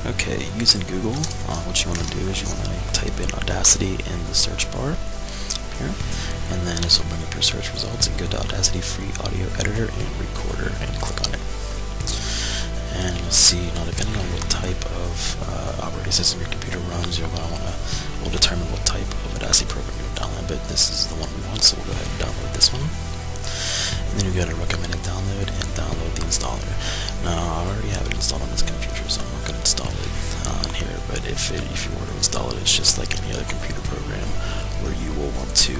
Okay, using Google, what you want to do is you want to type in Audacity in the search bar here, and then this will bring up your search results, and go to Audacity Free Audio Editor and Recorder and click on it. And you'll see, now depending on what type of operating system your computer runs, you're going to want to, will determine what type of Audacity program you'll download, but this is the one we want, so we'll go ahead and download this one. And then you go to recommended download and download the installer. Now I already have it installed on this computer, so I'm not going to install it on here, but if you were to install it, it's just like any other computer program where you will want to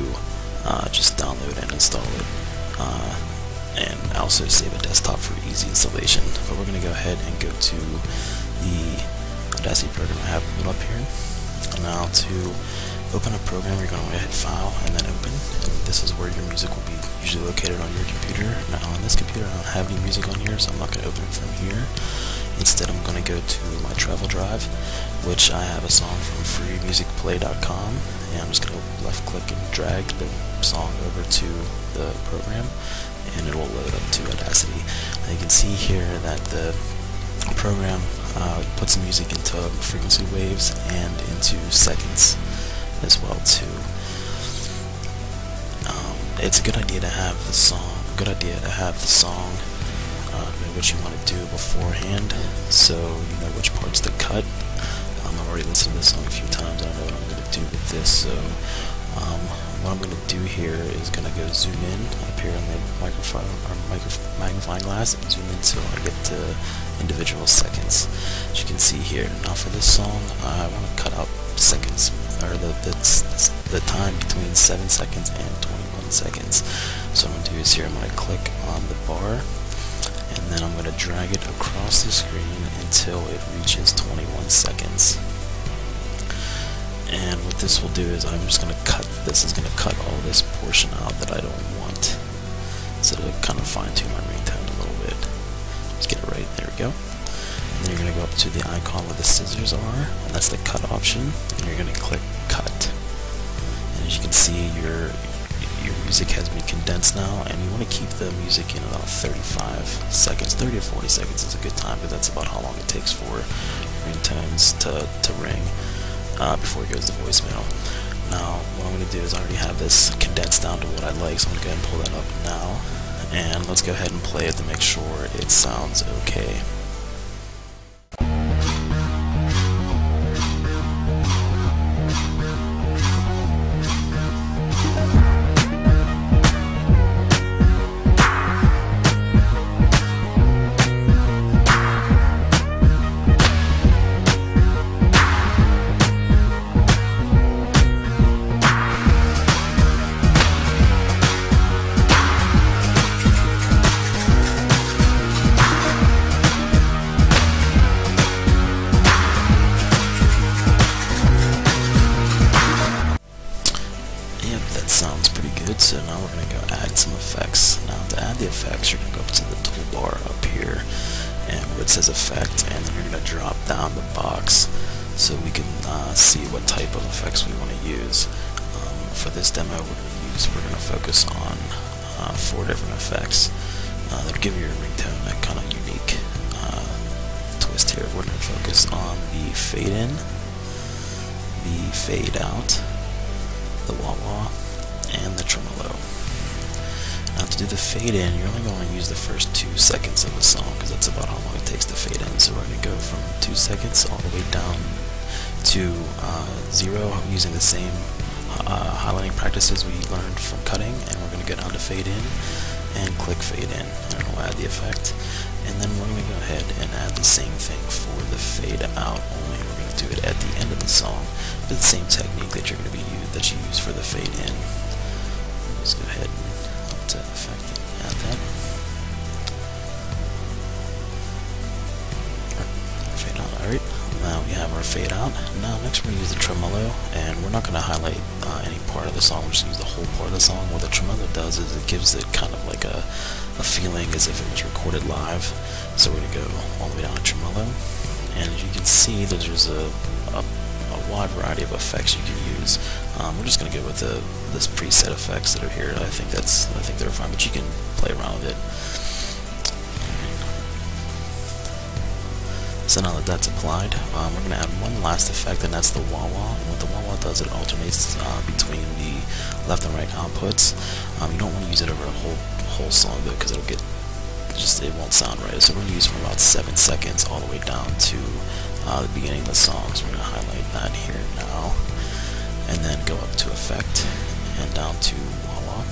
just download and install it. And also save a desktop for easy installation. But we're going to go ahead and go to the Audacity program I have pulled up here. And now to open a program, you're going to hit File and then Open. And this is where your music will be usually located on your computer. Now on this computer I don't have any music on here, so I'm not going to open it from here. Instead I'm going to go to my travel drive, which I have a song from freemusicplay.com, and I'm just going to left click and drag the song over to the program, and it will load up to Audacity. Now you can see here that the program puts the music into frequency waves and into seconds as well too. It's a good idea to have the song. Know what you want to do beforehand, so you know which parts to cut. I've already listened to this song a few times, and I know what I'm going to do with this. So what I'm going to do here is going to go zoom in up here on the magnifying glass and zoom in until I get to individual seconds. As you can see here. Now for this song, I want to cut out seconds, or the time between 7 seconds and 21 seconds. So what I'm going to do is here, I'm going to click on the bar, and then I'm going to drag it across the screen until it reaches 21 seconds. And what this will do is I'm just going to cut, this is going to cut all this portion out that I don't want, so to kind of fine tune my ringtone a little bit. Just get it right, there we go. And then you're going to go up to the icon where the scissors are, and that's the cut option, and you're going to click cut. And as you can see, your music has been condensed now, and you want to keep the music in about 35 seconds. 30 to 40 seconds is a good time, because that's about how long it takes for ringtones to ring before it goes to voicemail. Now what I'm going to do is I already have this condensed down to what I like, so I'm going to go ahead and pull that up now, and let's go ahead and play it to make sure it sounds okay. Sounds pretty good. So now we're going to go add some effects. Now to add the effects, you're going to go up to the toolbar up here, and where it says effect, and then you're going to drop down the box so we can see what type of effects we want to use. For this demo, we're going to focus on 4 different effects that'll give your ringtone that kind of unique twist here. We're going to focus on the fade in, the fade out, the wah-wah, and the tremolo. Now to do the fade in, you're only going to use the first 2 seconds of the song, because that's about how long it takes to fade in. So we're going to go from 2 seconds all the way down to 0 using the same highlighting practices we learned from cutting, and we're going to go down to fade in and click fade in, and we'll add the effect. And then we're going to go ahead and add the same thing for the fade out, only we're going to do it at the end of the song, with the same technique that you're going to be that you use for the fade in. Let's go ahead and up to effect and add that. Fade out. Alright, now we have our fade out. Now next we're going to use the tremolo, and we're not going to highlight any part of the song, we're just going to use the whole part of the song. What the tremolo does is it gives it kind of like a feeling as if it was recorded live. So we're going to go all the way down to tremolo, and as you can see there's a wide variety of effects you can use. We're just going to go with this preset effects that are here. I think they're fine, but you can play around with it. So now that that's applied, we're going to add one last effect, and that's the wah-wah. And what the wah-wah does, it alternates between the left and right outputs. You don't want to use it over a whole song though, because it'll get it won't sound right. So we're going to use it from about 7 seconds all the way down to the beginning of the song. So we're going to highlight that here now, and then go up to effect and down to wah-wah.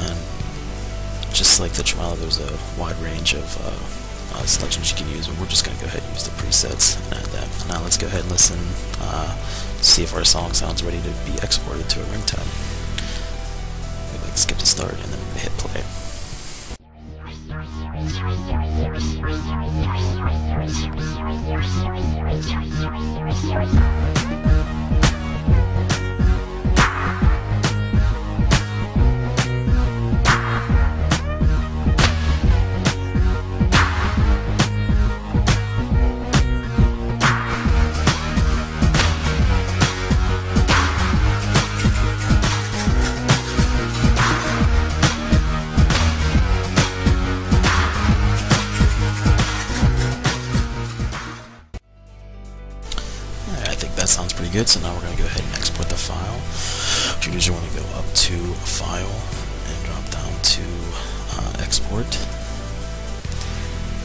And just like the tremolo, there's a wide range of selections you can use, but we're just going to go ahead and use the presets and add that. Now let's go ahead and listen, see if our song sounds ready to be exported to a ringtone. Maybe let's skip to start and then hit play. That sounds pretty good. So now we're going to go ahead and export the file. What you do is you want to go up to File and drop down to Export,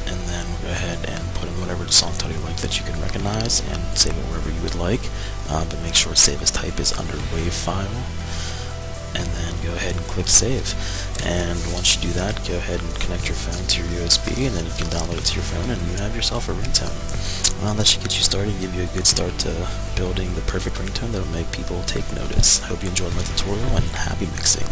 and then we'll go ahead and put in whatever song title you like that you can recognize and save it wherever you would like, but make sure save as type is under WAV file, and then go ahead and click save. And once you do that, go ahead and connect your phone to your USB, and then you can download it to your phone and you have yourself a ringtone. Well, that should get you started, give you a good start to building the perfect ringtone that will make people take notice. I hope you enjoyed my tutorial, and happy mixing.